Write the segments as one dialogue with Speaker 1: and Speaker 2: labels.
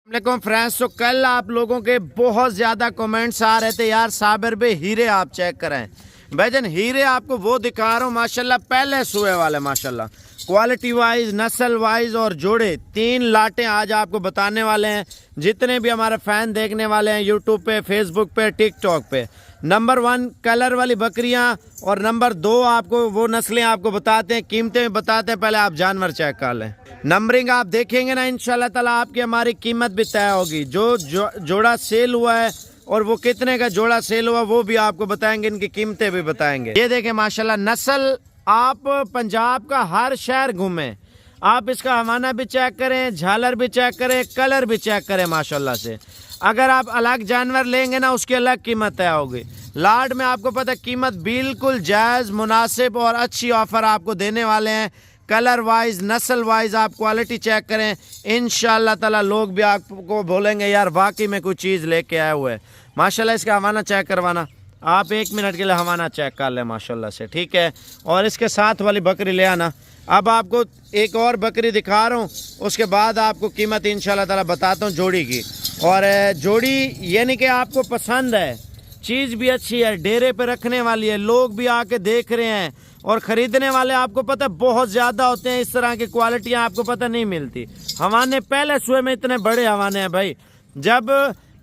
Speaker 1: वालेकुम फ्रेंड्स। तो कल आप लोगों के बहुत ज़्यादा कमेंट्स आ रहे थे, यार साबिर भाई हीरे आप चेक करें। भाईजान हीरे आपको वो दिखा रहा हूँ माशाल्लाह, पहले सुए वाले माशाल्लाह, क्वालिटी वाइज, नस्ल वाइज और जोड़े, तीन लाटें आज आपको बताने वाले हैं। जितने भी हमारे फ़ैन देखने वाले हैं यूट्यूब पे, फेसबुक पे, टिकटॉक पे, नंबर 1 कलर वाली बकरियां और नंबर 2 आपको वो नस्लें आपको बताते हैं, कीमतें भी बताते हैं। पहले आप जानवर चेक कर लें, नंबरिंग आप देखेंगे ना, इंशाल्लाह ताला आपकी हमारी कीमत भी तय होगी। जो जोड़ा सेल हुआ है और वो कितने का जोड़ा सेल हुआ वो भी आपको बताएंगे, इनकी कीमतें भी बताएंगे। ये देखें माशाल्लाह नस्ल, आप पंजाब का हर शहर घूमें, आप इसका हवाना भी चेक करें, झालर भी चेक करें, कलर भी चेक करें माशाल्लाह से। अगर आप अलग जानवर लेंगे ना उसकी अलग कीमत तय होगी। लाड में आपको पता है कीमत बिल्कुल जायज़, मुनासिब और अच्छी ऑफर आपको देने वाले हैं। कलर वाइज, नस्ल वाइज आप क्वालिटी चेक करें, इंशाल्लाह ताला लोग भी आपको बोलेंगे यार वाकई में कोई चीज़ लेके आए हुए हैं। माशाल्लाह इसका हवाना चेक करवाना, आप 1 मिनट के लिए हवाना चेक कर लें माशाल्लाह से, ठीक है। और इसके साथ वाली बकरी ले आना। अब आपको एक और बकरी दिखा रहा हूँ, उसके बाद आपको कीमत इंशाल्लाह ताला बताता हूँ जोड़ी की। और जोड़ी यानी कि आपको पसंद है, चीज़ भी अच्छी है, डेरे पे रखने वाली है, लोग भी आके देख रहे हैं और ख़रीदने वाले आपको पता है बहुत ज़्यादा होते हैं। इस तरह की क्वालिटियाँ आपको पता नहीं मिलती। हवाने पहले सुए में इतने बड़े हवाने हैं भाई, जब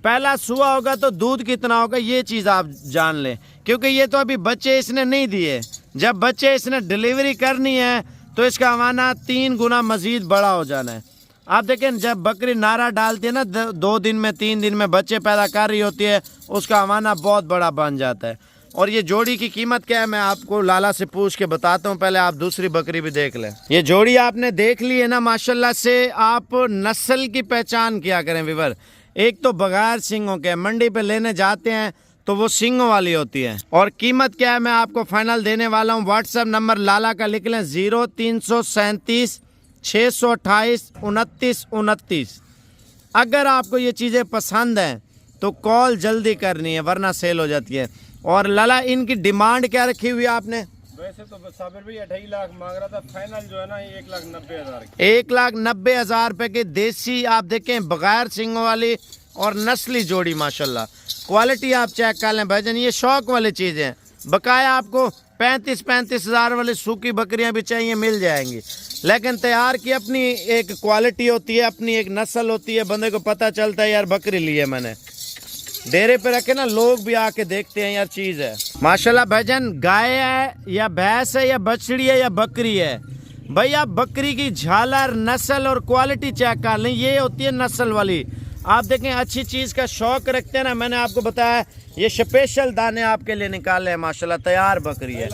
Speaker 1: पहला सुआ होगा तो दूध कितना होगा ये चीज़ आप जान लें, क्योंकि ये तो अभी बच्चे इसने नहीं दिए। जब बच्चे इसने डिलीवरी करनी है तो इसका हवाना 3 गुना मज़ीद बड़ा हो जाना है। आप देखें जब बकरी नारा डालती है ना, 2 दिन में 3 दिन में बच्चे पैदा कर रही होती है, उसका हवाना बहुत बड़ा बन जाता है। और ये जोड़ी की कीमत क्या है मैं आपको लाला से पूछ के बताता हूँ, पहले आप दूसरी बकरी भी देख लें। ये जोड़ी आपने देख ली है ना माशाल्लाह से, आप नस्ल की पहचान किया करें विवर। एक तो बगैर सींगों के, मंडी पे लेने जाते हैं तो वो सींगों वाली होती है। और कीमत क्या है मैं आपको फाइनल देने वाला हूँ। व्हाट्सएप नंबर लाला का लिख लें 0337 628 29 29। अगर आपको ये चीज़ें पसंद हैं तो कॉल जल्दी करनी है वरना सेल हो जाती है। और लाला इनकी डिमांड क्या रखी हुई है आपने?
Speaker 2: वैसे तो साबिर भाई 2.5 लाख मांग रहा था, फाइनल जो है ना 1,90,000
Speaker 1: 1,90,000 रुपए की देसी, आप देखें बगैर सिंगों वाली और नस्ली जोड़ी माशाल्लाह। क्वालिटी आप चेक कर लें भाईजान, ये शौक वाली चीज़ है। बकाया आपको 35-35 हज़ार वाली सूखी बकरियां भी चाहिए मिल जाएंगी, लेकिन तैयार की अपनी एक क्वालिटी होती है, अपनी एक नस्ल होती है, बंदे को पता चलता है यार बकरी ली है मैंने। डेरे पे रखे ना लोग भी आके देखते हैं यार चीज़ है माशाल्लाह। भाईजान गाय है या भैंस है या बछड़ी है या बकरी है, भाई आप बकरी की झालर, नस्ल और क्वालिटी चेक कर लें, ये होती है नस्ल वाली। आप देखें अच्छी चीज़ का शौक रखते हैं ना, मैंने आपको बताया ये स्पेशल दाने आपके लिए निकाले हैं माशाल्लाह। तैयार बकरी है,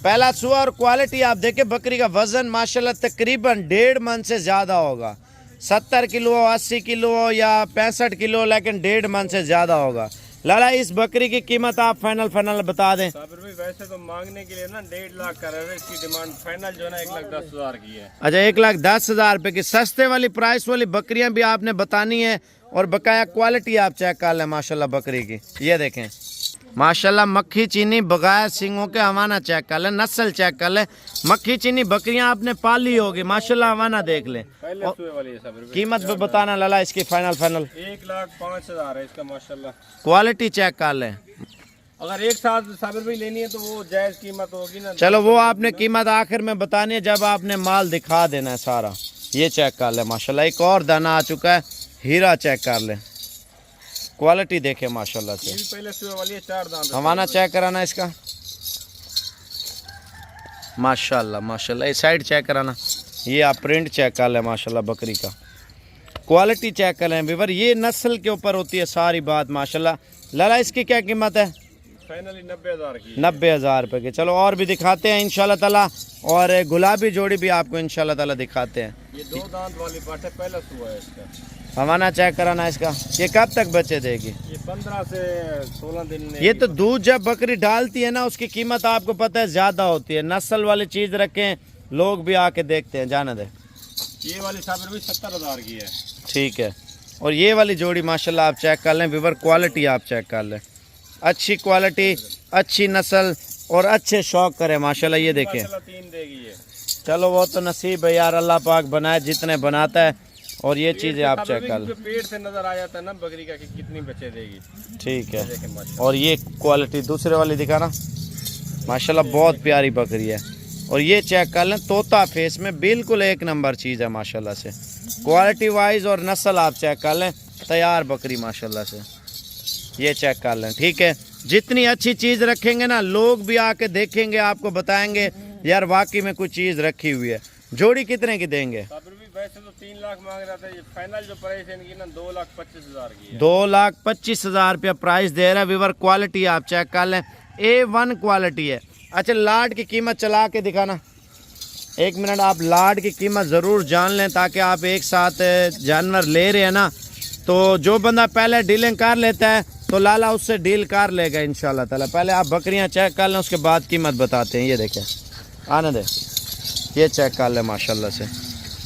Speaker 1: पहला सुआ और क्वालिटी आप देखें। बकरी का वजन माशाल्लाह तकरीबन 1.5 मन से ज़्यादा होगा, 70 किलो, 80 किलो या 65 किलो, लेकिन 1.5 मन से ज़्यादा होगा। लाला इस बकरी की कीमत आप फाइनल बता दें।
Speaker 2: साबिर भाई वैसे तो मांगने के लिए ना 1.5 लाख कर रहे हैं, इसकी डिमांड फाइनल जो है ना 1,10,000 की है।
Speaker 1: अच्छा 1,10,000 रुपए की सस्ते वाली प्राइस वाली बकरियां भी आपने बतानी है और बकाया क्वालिटी आप चेक कर लें माशाल्लाह बकरी की। ये देखें माशाल्लाह मक्खी चीनी बगैर सिंगों के हवाना चेक कर लें, नस्ल चेक कर लें। मक्खी चीनी बकरियां आपने पाली होगी माशाल्लाह, हवाना देख लें।
Speaker 2: पहले सुए वाली है साबिर भाई।
Speaker 1: कीमत भी बताना लाला इसकी फाइनल
Speaker 2: 1,05,000 है इसका माशाल्लाह।
Speaker 1: क्वालिटी चेक कर लें।
Speaker 2: अगर एक साथ साबिर भाई लेनी है तो वो जायज़ कीमत होगी ना।
Speaker 1: चलो वो आपने कीमत आखिर में बतानी है जब आपने माल दिखा देना है सारा। ये चेक कर ले माशाल्लाह, एक और दाना आ चुका है, हीरा चेक कर ले, क्वालिटी देखे माशाल्लाह से।
Speaker 2: पहले सुए वाली है, 4 दांत।
Speaker 1: हवाना चेक कराना इसका माशाल्लाह माशाल्लाह। इस साइड चेक कराना, ये आप प्रिंट चेक कर लें माशाल्लाह बकरी का, क्वालिटी चेक कर लें विवर। ये नस्ल के ऊपर होती है सारी बात माशाल्लाह। लाला इसकी क्या कीमत है?
Speaker 2: फाइनली 90,000 की।
Speaker 1: 90,000 रुपए की। चलो और भी दिखाते हैं इंशाल्लाह ताला, और गुलाबी जोड़ी भी आपको इंशाल्लाह ताला दिखाते हैं।
Speaker 2: ये 2 दांत वाली पाठ है, पहला सुआ है इसका।
Speaker 1: हवाना चेक कराना इसका। ये कब तक बच्चे देगी?
Speaker 2: ये 15 से 16 दिन में।
Speaker 1: ये तो दूध जब बकरी डालती है ना उसकी कीमत आपको पता है ज़्यादा होती है। नस्ल वाली चीज़ रखें, लोग भी आके देखते हैं, जाने दे।
Speaker 2: ये वाली साबिर भी 70,000 की है।
Speaker 1: ठीक है। और ये वाली जोड़ी माशाल्लाह आप चेक कर लें विवर, क्वालिटी आप चेक कर लें, अच्छी क्वालिटी, अच्छी नस्ल और अच्छे शौक करें माशाल्लाह। ये देखें
Speaker 2: 3 देगी ये।
Speaker 1: चलो वो तो नसीब है यार, अल्लाह पाक बनाए जितने बनाता है। और ये चीज़ें आप चेक कर लें,
Speaker 2: पेट से नजर आ जाता है ना बकरी का कि कितनी बच्चे देगी।
Speaker 1: ठीक है।
Speaker 2: देखें माशाल्लाह।
Speaker 1: और ये क्वालिटी दूसरे वाली दिखाना, माशाल्लाह बहुत प्यारी बकरी है। और ये चेक कर लें, तोता फेस में बिल्कुल एक नंबर चीज़ है माशाल्लाह से। क्वालिटी वाइज और नस्ल आप चेक कर लें, तैयार बकरी माशाल्लाह से, ये चेक कर लें। ठीक है, जितनी अच्छी चीज़ रखेंगे ना, लोग भी आके देखेंगे, आपको बताएंगे यार वाकई में कुछ चीज़ रखी हुई है। जोड़ी कितने की देंगे?
Speaker 2: वैसे तो 3 लाख मांग रहा था, ये फाइनल जो प्राइस है इनकी ना 2,25,000 की है।
Speaker 1: 2,25,000 रुपया प्राइस दे रहा है व्यूअर। क्वालिटी आप चेक कर लें, A1 क्वालिटी है। अच्छा, लाड की कीमत चला के दिखाना, 1 मिनट। आप लाड की कीमत ज़रूर जान लें, ताकि आप एक साथ जानवर ले रहे हैं ना, तो जो बंदा पहले डीलिंग कर लेता है तो लाला उससे डील कर लेगा इंशाल्लाह ताला। पहले आप बकरियां चेक कर लें, उसके बाद कीमत बताते हैं। ये देखें, आने दे, ये चेक कर लें माशाल्लाह से।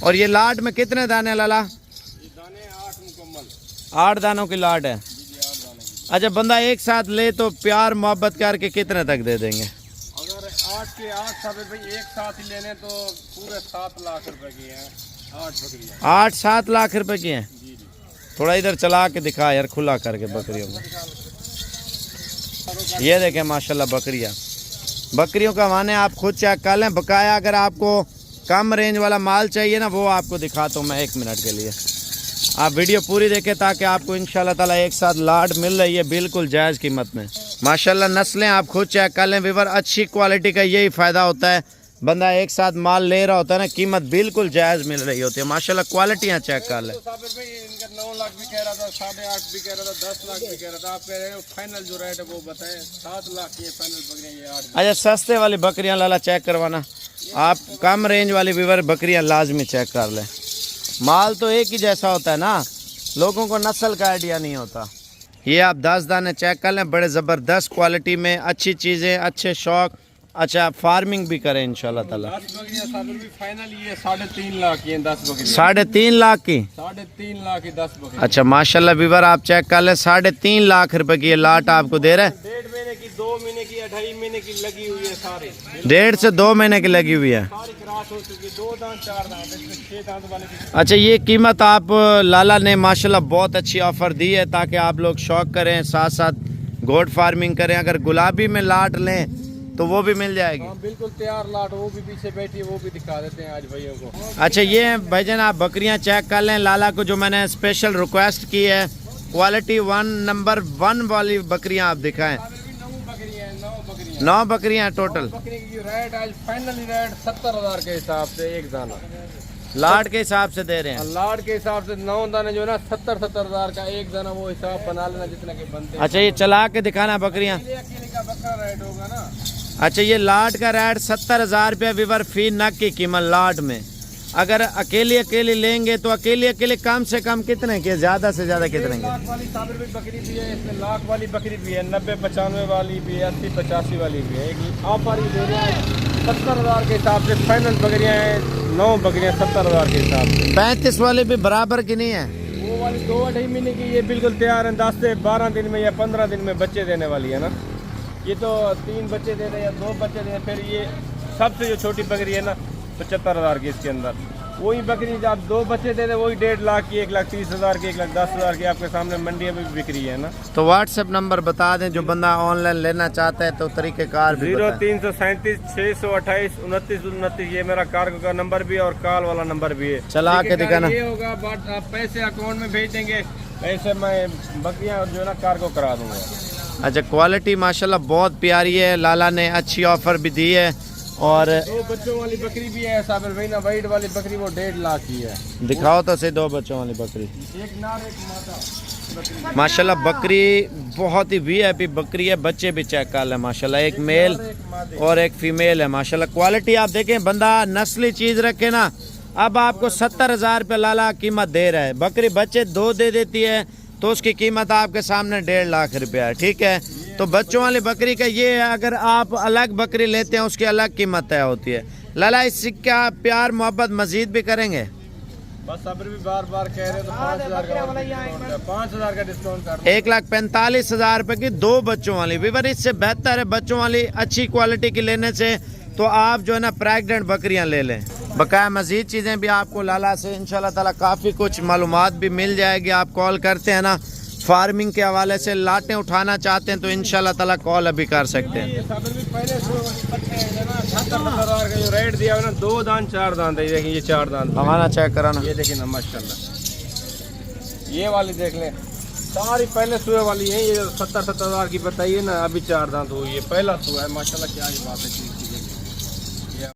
Speaker 1: और ये लाड में कितने दाने लाला?
Speaker 2: ये दाने 8 मुकम्मल,
Speaker 1: 8 दानों की लाड है। अच्छा, बंदा एक साथ ले तो प्यार मोहब्बत करके कितने तक दे देंगे?
Speaker 2: अगर 8 के 8 साबिर भाई एक साथ ही लेने तो पूरे 7 लाख रुपए की है। 8 बकरियां
Speaker 1: 8-7 लाख रुपए की हैं। थोड़ा इधर चला के दिखा यार, खुला करके बकरियों को। ये देखें माशाल्लाह बकरियां, बकरियों का माने आप खुद चेक कर लें। बकाया अगर आपको कम रेंज वाला माल चाहिए ना, वो आपको दिखाता हूँ मैं 1 मिनट के लिए। आप वीडियो पूरी देखें ताकि आपको इंशाल्लाह ताला एक साथ लाड मिल रही है बिल्कुल जायज़ कीमत में। माशाल्लाह नस्लें आप खुद चेक कर लें व्यूअर, अच्छी क्वालिटी का यही फ़ायदा होता है। बंदा एक साथ माल ले रहा होता है ना, कीमत बिल्कुल जायज़ मिल रही होती है। माशाल्लाह क्वालिटियाँ चेक कर लें।
Speaker 2: तो भाई इनका 9 लाख भी कह रहा था, 8.5 भी कह रहा था, 10 लाख भी कह रहा था। आप कह रहे हो फाइनल जो रेट है वो बताएं। 7 लाख की फाइनल बकरियां, ये 8।
Speaker 1: अच्छा, सस्ते वाली बकरियां लाला चेक करवाना। आप कम रेंज वाली व्यूअर बकरियां लाजमी चेक कर लें। माल तो एक ही जैसा होता है ना, लोगों को नस्ल का आइडिया नहीं होता। ये आप 10 दाने चेक कर लें, बड़े ज़बरदस्त क्वालिटी में, अच्छी चीज़ें, अच्छे शौक। अच्छा, फार्मिंग भी करें इंशाल्लाह ताला।
Speaker 2: 10 बकरियां साबिर भी फाइनल ये 3.5 लाख की हैं। 10 बकरियां
Speaker 1: 3.5 लाख की।
Speaker 2: 3.5 लाख की 10 बकरियां।
Speaker 1: अच्छा माशाल्लाह व्यूअर, आप चेक कर लें, 3.5 लाख रुपए की ये लाट आपको दे रहा है।
Speaker 2: 1.5 महीने की, 2 महीने की, 2.5 महीने की लगी हुई है सारी।
Speaker 1: 1.5 से 2 महीने की लगी हुई है।
Speaker 2: सारी क्रॉस हो चुकी है, 2 दांत 4 दांत, इसमें 6 दांत वाले की।
Speaker 1: अच्छा, ये कीमत आप लाला ने माशाल्लाह बहुत अच्छी ऑफ़र दी है, ताकि आप लोग शौक करें, साथ साथ गोट फार्मिंग करें। अगर गुलाबी में लाट लें तो वो भी मिल जाएगी।
Speaker 2: हाँ बिल्कुल तैयार लाट, वो भी पीछे बैठी है, वो भी दिखा देते हैं आज भाइयों को।
Speaker 1: अच्छा, ये भाईजान आप बकरियां चेक कर लें। लाला को जो मैंने स्पेशल रिक्वेस्ट की है, क्वालिटी 1 नंबर 1 वाली बकरियां आप दिखाएं। 9 बकरियां हैं टोटल।
Speaker 2: बकरी की रेट आज फाइनली रेट 70,000 के हिसाब से एक दाना,
Speaker 1: लाट के हिसाब से दे रहे हैं।
Speaker 2: लाट के हिसाब से 9 दाने जो है ना 70,000 का एक दाना, वो हिसाब बना लेना जितना के बनते हैं।
Speaker 1: अच्छा, ये चला के दिखाना बकरियां।
Speaker 2: अकेले का बकरा रेट होगा ना।
Speaker 1: अच्छा, ये लाट का रेट 70,000 रुपया व्यूअर फी नग की कीमत लाट में। अगर अकेली लेंगे तो अकेली कम से कम कितने के, ज़्यादा से ज़्यादा कितने के?
Speaker 2: 1 लाख वाली साबिर भी बकरी भी है, इसमें लाख वाली बकरी भी है, 90-95 वाली भी है, 80-85 वाली भी है। एक ऑफर ही दे रहे हैं 70,000 के हिसाब से। फाइनल बकरियां हैं 9 बकरियां 70,000 के हिसाब से।
Speaker 1: 35 वाली भी बराबर की नहीं है?
Speaker 2: वो वाली 2-2.5 महीने की ये बिल्कुल तैयार है, 10 से 12 दिन में या 15 दिन में बच्चे देने वाली है ना। ये तो 3 बच्चे दे रहे हैं या 2 बच्चे दे रहे हैं। फिर ये सबसे जो छोटी बकरी है ना 75,000 की, इसके अंदर वही बकरी जब 2 बच्चे दे रहे वही 1.5 लाख की, 1,30,000 की, 1,10,000 की आपके सामने मंडियों में भी बिक्री है ना।
Speaker 1: तो व्हाट्सएप नंबर बता दें, जो बंदा ऑनलाइन लेना चाहता है तो तरीक़ेकार भी बताएं।
Speaker 2: 0337 628 29 29, ये मेरा कार्गो का नंबर भी है और कॉल वाला नंबर भी है।
Speaker 1: चला के दिखाना।
Speaker 2: ये होगा बट आप पैसे अकाउंट में भेज देंगे, ऐसे मैं बकरियां जो है ना कार्गो करा दूंगा।
Speaker 1: अच्छा, क्वालिटी माशाल्लाह बहुत प्यारी है। लाला ने अच्छी ऑफर भी दी है। और
Speaker 2: 2 बच्चों वाली बकरी भी है साबिर भाई ना, वाइट वाली बकरी वो 1.5 लाख की है।
Speaker 1: दिखाओ तो सही 2 बच्चों वाली बकरी।
Speaker 2: एक नार एक मादा
Speaker 1: माशाल्लाह बकरी बहुत ही वीआईपी बकरी है। बच्चे भी चेक कर लें माशाल्लाह, एक मेल और एक फीमेल है माशाल्लाह। क्वालिटी आप देखें, बंदा नस्ली चीज़ रखे ना। अब आपको 70,000 रुपये लाला कीमत दे रहा है। बकरी बच्चे 2 दे देती है तो उसकी कीमत आपके सामने 1.5 लाख रुपया है। ठीक है, तो बच्चों वाली बकरी का ये है, अगर आप अलग बकरी लेते हैं उसकी अलग कीमत तय होती है। लाला इससे क्या प्यार मोहब्बत मजीद भी करेंगे?
Speaker 2: बस सब्र भी बार बार कह रहे तो 5,000 का 5,000 का डिस्काउंट कर
Speaker 1: 1,45,000 रुपये की 2 बच्चों वाली। विवर इससे बेहतर है बच्चों वाली अच्छी क्वालिटी की लेने से, तो आप जो है ना प्रेग्नेंट बकरियां ले लें। बकाया मज़ीद चीज़ें भी आपको लाला से इंशाल्लाह ताला काफ़ी कुछ मालूमात भी मिल जाएगी। आप कॉल करते हैं ना फार्मिंग के हवाले से, लाटें उठाना चाहते हैं तो इंशाल्लाह ताला कॉल अभी कर सकते हैं।
Speaker 2: ये साबिर भी पहले है ना 70,000 का जो रेट दिया हुआ ना, 2 दांत 4 दांत है। देखिए ये 4 दांत
Speaker 1: हमारा चेक कराना,
Speaker 2: ये देखिए ना माशाल्लाह। ये वाली देख लें, सारी पहले सुए वाली है। ये 70,000 की बताइए ना, अभी 4 दांत हुई है, पहला सुआ है माशाल्लाह। क्या ही बात है।